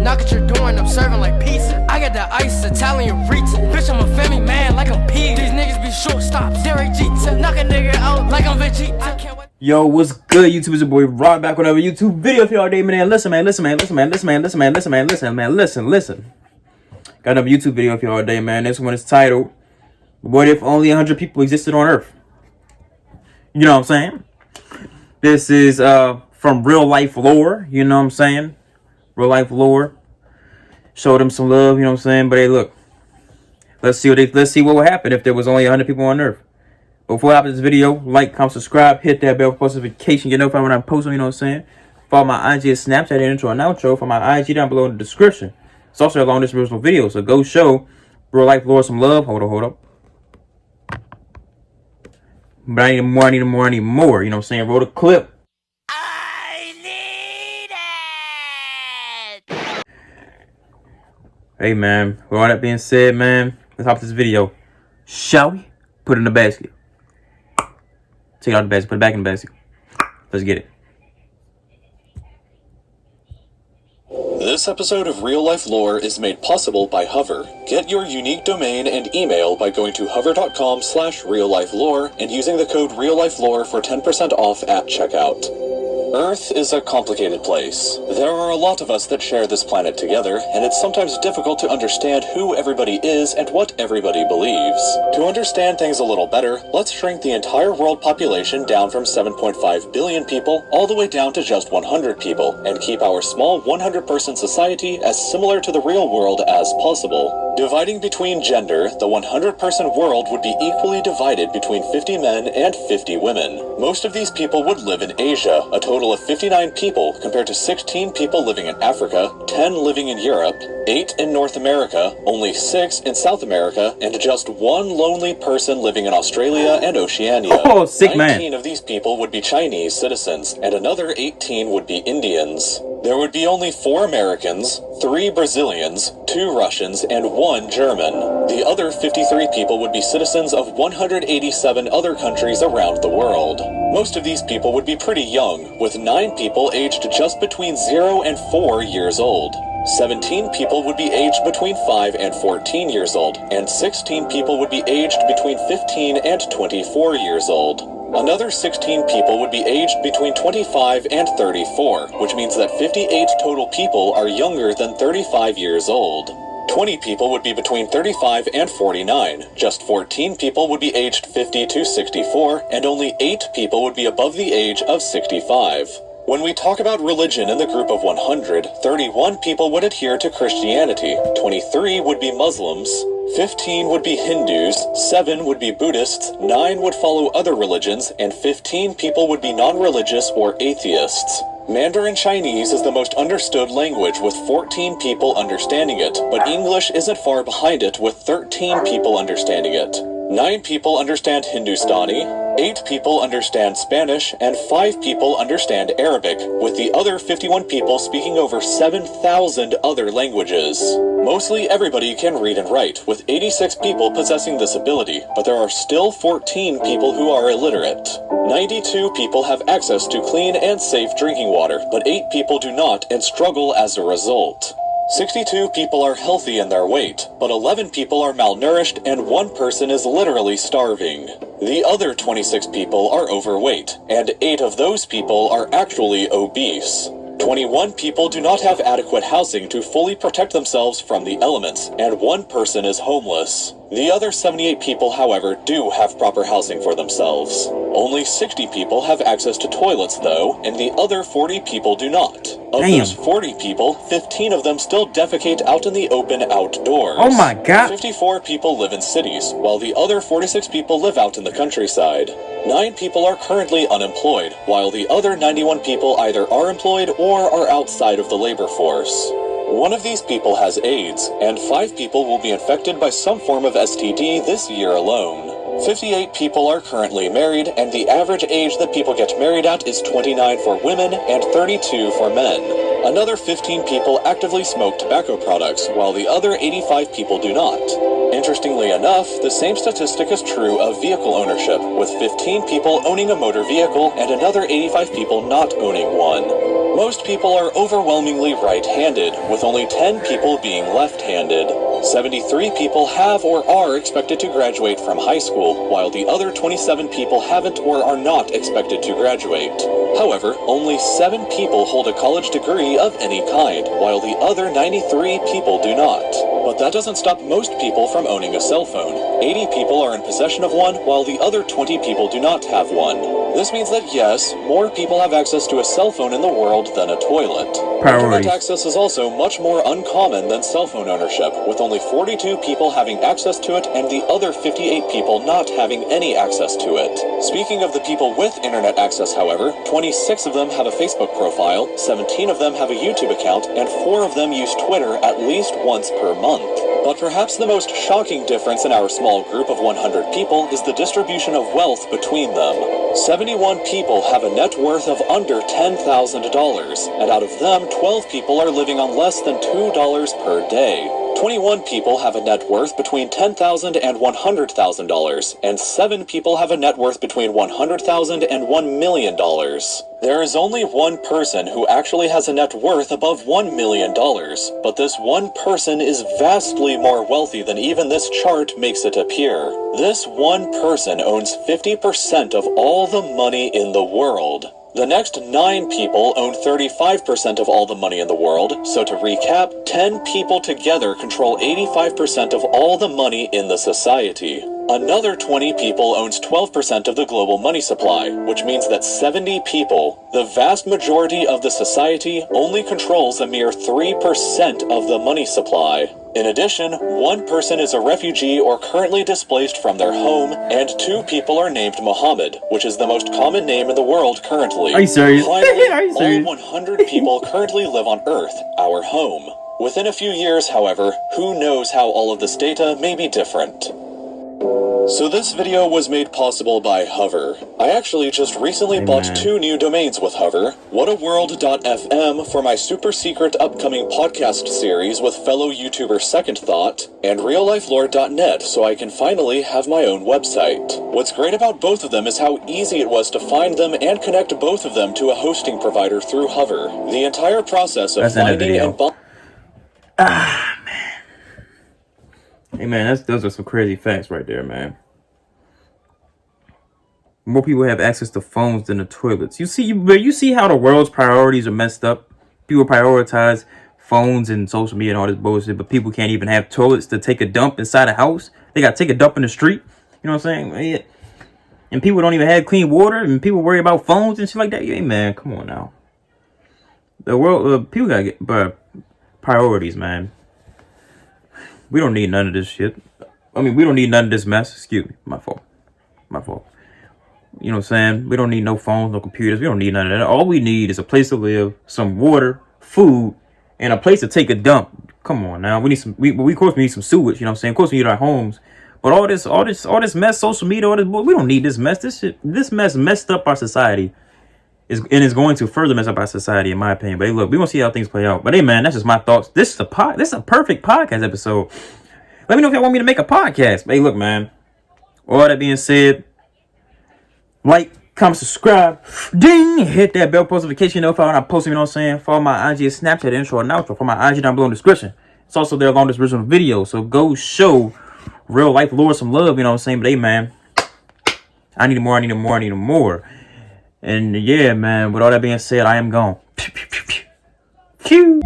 Knock at your door and I'm serving like pizza. I got the ice, Italian reach. Bitch, I'm a family man like I'm P. These niggas be shortstops. Derek Jeter. Knock a nigga out like I'm Vegeta. I can't wait. Yo, what's good, YouTube? It's your boy Rod back with another YouTube video for y'all day, man. Listen. Got another YouTube video for y'all today, man. This one is titled, "What if only 100 people existed on Earth?" You know what I'm saying? This is from Real Life Lore, you know what I'm saying? Real Life Lore. Show them some love, you know what I'm saying? But hey, look. Let's see what would happen if there was only 100 people on Earth. Before I hop this video, like, comment, subscribe, hit that bell for post notification. You know if I when I post them, you know what I'm saying? Follow my IG and Snapchat intro and outro for my IG down below in the description. It's also along this original video, so go show Real Life Lore some love. Hold up. But I need more. You know what I'm saying? Roll the clip. I need it. Hey, man. With all that being said, man, let's hop this video. Shall we? Put it in the basket. Take it out the basket. Put it back in the basket. Let's get it. This episode of Real Life Lore is made possible by Hover. Get your unique domain and email by going to hover.com/reallifelore and using the code RealLifeLore for 10% off at checkout. Earth is a complicated place. There are a lot of us that share this planet together, and it's sometimes difficult to understand who everybody is and what everybody believes. To understand things a little better, let's shrink the entire world population down from 7.5 billion people all the way down to just 100 people, and keep our small 100-person society as similar to the real world as possible. Dividing between gender, the 100-person world would be equally divided between 50 men and 50 women. Most of these people would live in Asia, a total of 59 people compared to 16 people living in Africa, 10 living in Europe, 8 in North America, only 6 in South America, and just 1 lonely person living in Australia and Oceania. Oh, sick man. 19 of these people would be Chinese citizens, and another 18 would be Indians. There would be only 4 Americans, 3 Brazilians, 2 Russians, and 1 German. The other 53 people would be citizens of 187 other countries around the world. Most of these people would be pretty young, with 9 people aged just between 0 and 4 years old. 17 people would be aged between 5 and 14 years old, and 16 people would be aged between 15 and 24 years old. Another 16 people would be aged between 25 and 34, which means that 58 total people are younger than 35 years old. 20 people would be between 35 and 49, just 14 people would be aged 50 to 64, and only 8 people would be above the age of 65. When we talk about religion in the group of 100, 31 people would adhere to Christianity, 23 would be Muslims, 15 would be Hindus, 7 would be Buddhists, 9 would follow other religions, and 15 people would be non-religious or atheists. Mandarin Chinese is the most understood language with 14 people understanding it, but English isn't far behind it with 13 people understanding it. 9 people understand Hindustani, 8 people understand Spanish, and 5 people understand Arabic, with the other 51 people speaking over 7,000 other languages. Mostly everybody can read and write, with 86 people possessing this ability, but there are still 14 people who are illiterate. 92 people have access to clean and safe drinking water, but 8 people do not and struggle as a result. 62 people are healthy in their weight, but 11 people are malnourished and 1 person is literally starving. The other 26 people are overweight, and 8 of those people are actually obese. 21 people do not have adequate housing to fully protect themselves from the elements, and 1 person is homeless. The other 78 people, however, do have proper housing for themselves. Only 60 people have access to toilets, though, and the other 40 people do not. Of those 40 people, 15 of them still defecate out in the open outdoors. Oh my God. 54 people live in cities, while the other 46 people live out in the countryside. 9 people are currently unemployed, while the other 91 people either are employed or are outside of the labor force. 1 of these people has AIDS, and 5 people will be infected by some form of STD this year alone. 58 people are currently married, and the average age that people get married at is 29 for women and 32 for men. Another 15 people actively smoke tobacco products, while the other 85 people do not. Interestingly enough, the same statistic is true of vehicle ownership, with 15 people owning a motor vehicle and another 85 people not owning one. Most people are overwhelmingly right-handed, with only 10 people being left-handed. 73 people have or are expected to graduate from high school, while the other 27 people haven't or are not expected to graduate. However, only 7 people hold a college degree of any kind, while the other 93 people do not. But that doesn't stop most people from owning a cell phone. 80 people are in possession of one, while the other 20 people do not have one. This means that yes, more people have access to a cell phone in the world than a toilet. Internet access is also much more uncommon than cell phone ownership, with only 42 people having access to it and the other 58 people not having any access to it. Speaking of the people with internet access, however, 26 of them have a Facebook profile, 17 of them have a YouTube account, and 4 of them use Twitter at least once per month. But perhaps the most shocking difference in our small group of 100 people is the distribution of wealth between them. 71 people have a net worth of under $10,000, and out of them, 12 people are living on less than $2 per day. 21 people have a net worth between $10,000 and $100,000, and 7 people have a net worth between $100,000 and $1 million. There is only one person who actually has a net worth above $1 million, but this one person is vastly more wealthy than even this chart makes it appear. This one person owns 50% of all the money in the world. The next 9 people own 35% of all the money in the world, so to recap, 10 people together control 85% of all the money in the society. Another 20 people owns 12% of the global money supply, which means that 70 people, the vast majority of the society, only controls a mere 3% of the money supply. In addition, 1 person is a refugee or currently displaced from their home, and 2 people are named Muhammad, which is the most common name in the world currently. Are you serious? Finally, Are you serious? all 100 people currently live on Earth, our home. Within a few years, however, who knows how all of this data may be different. So this video was made possible by Hover. I actually just recently bought 2 new domains with Hover. Whataworld.fm for my super secret upcoming podcast series with fellow YouTuber Second Thought, and reallifelore.net so I can finally have my own website. What's great about both of them is how easy it was to find them and connect both of them to a hosting provider through Hover. The entire process of finding and buying... Hey man, those are some crazy facts right there, man. More people have access to phones than the toilets. You see how the world's priorities are messed up? People prioritize phones and social media and all this bullshit, but people can't even have toilets to take a dump inside a house. They got to take a dump in the street. You know what I'm saying? And people don't even have clean water, and people worry about phones and shit like that. Hey man, come on now. The world, people gotta get priorities, man. We don't need none of this shit. I mean, we don't need none of this mess. Excuse me. My fault. You know what I'm saying? We don't need no phones, no computers. We don't need none of that. All we need is a place to live, some water, food, and a place to take a dump. Come on now. We need some, of course we need some sewage, you know what I'm saying? Of course we need our homes. But all this mess, social media, all this, we don't need this mess. This mess messed up our society. And it's going to further mess up our society, in my opinion. But hey, look, we're gonna see how things play out. But hey, man, that's just my thoughts. This is a perfect podcast episode. Let me know if y'all want me to make a podcast. But hey, look, man. All that being said, like, comment, subscribe, ding, hit that bell post notification notified when I post. You know what I'm saying? Follow my IG and Snapchat intro and outro. For my IG down below in the description. It's also there along this original video. So go show Real Life Lore some love. You know what I'm saying? But hey, man, I need more. And yeah, man, with all that being said, I am gone. Pew.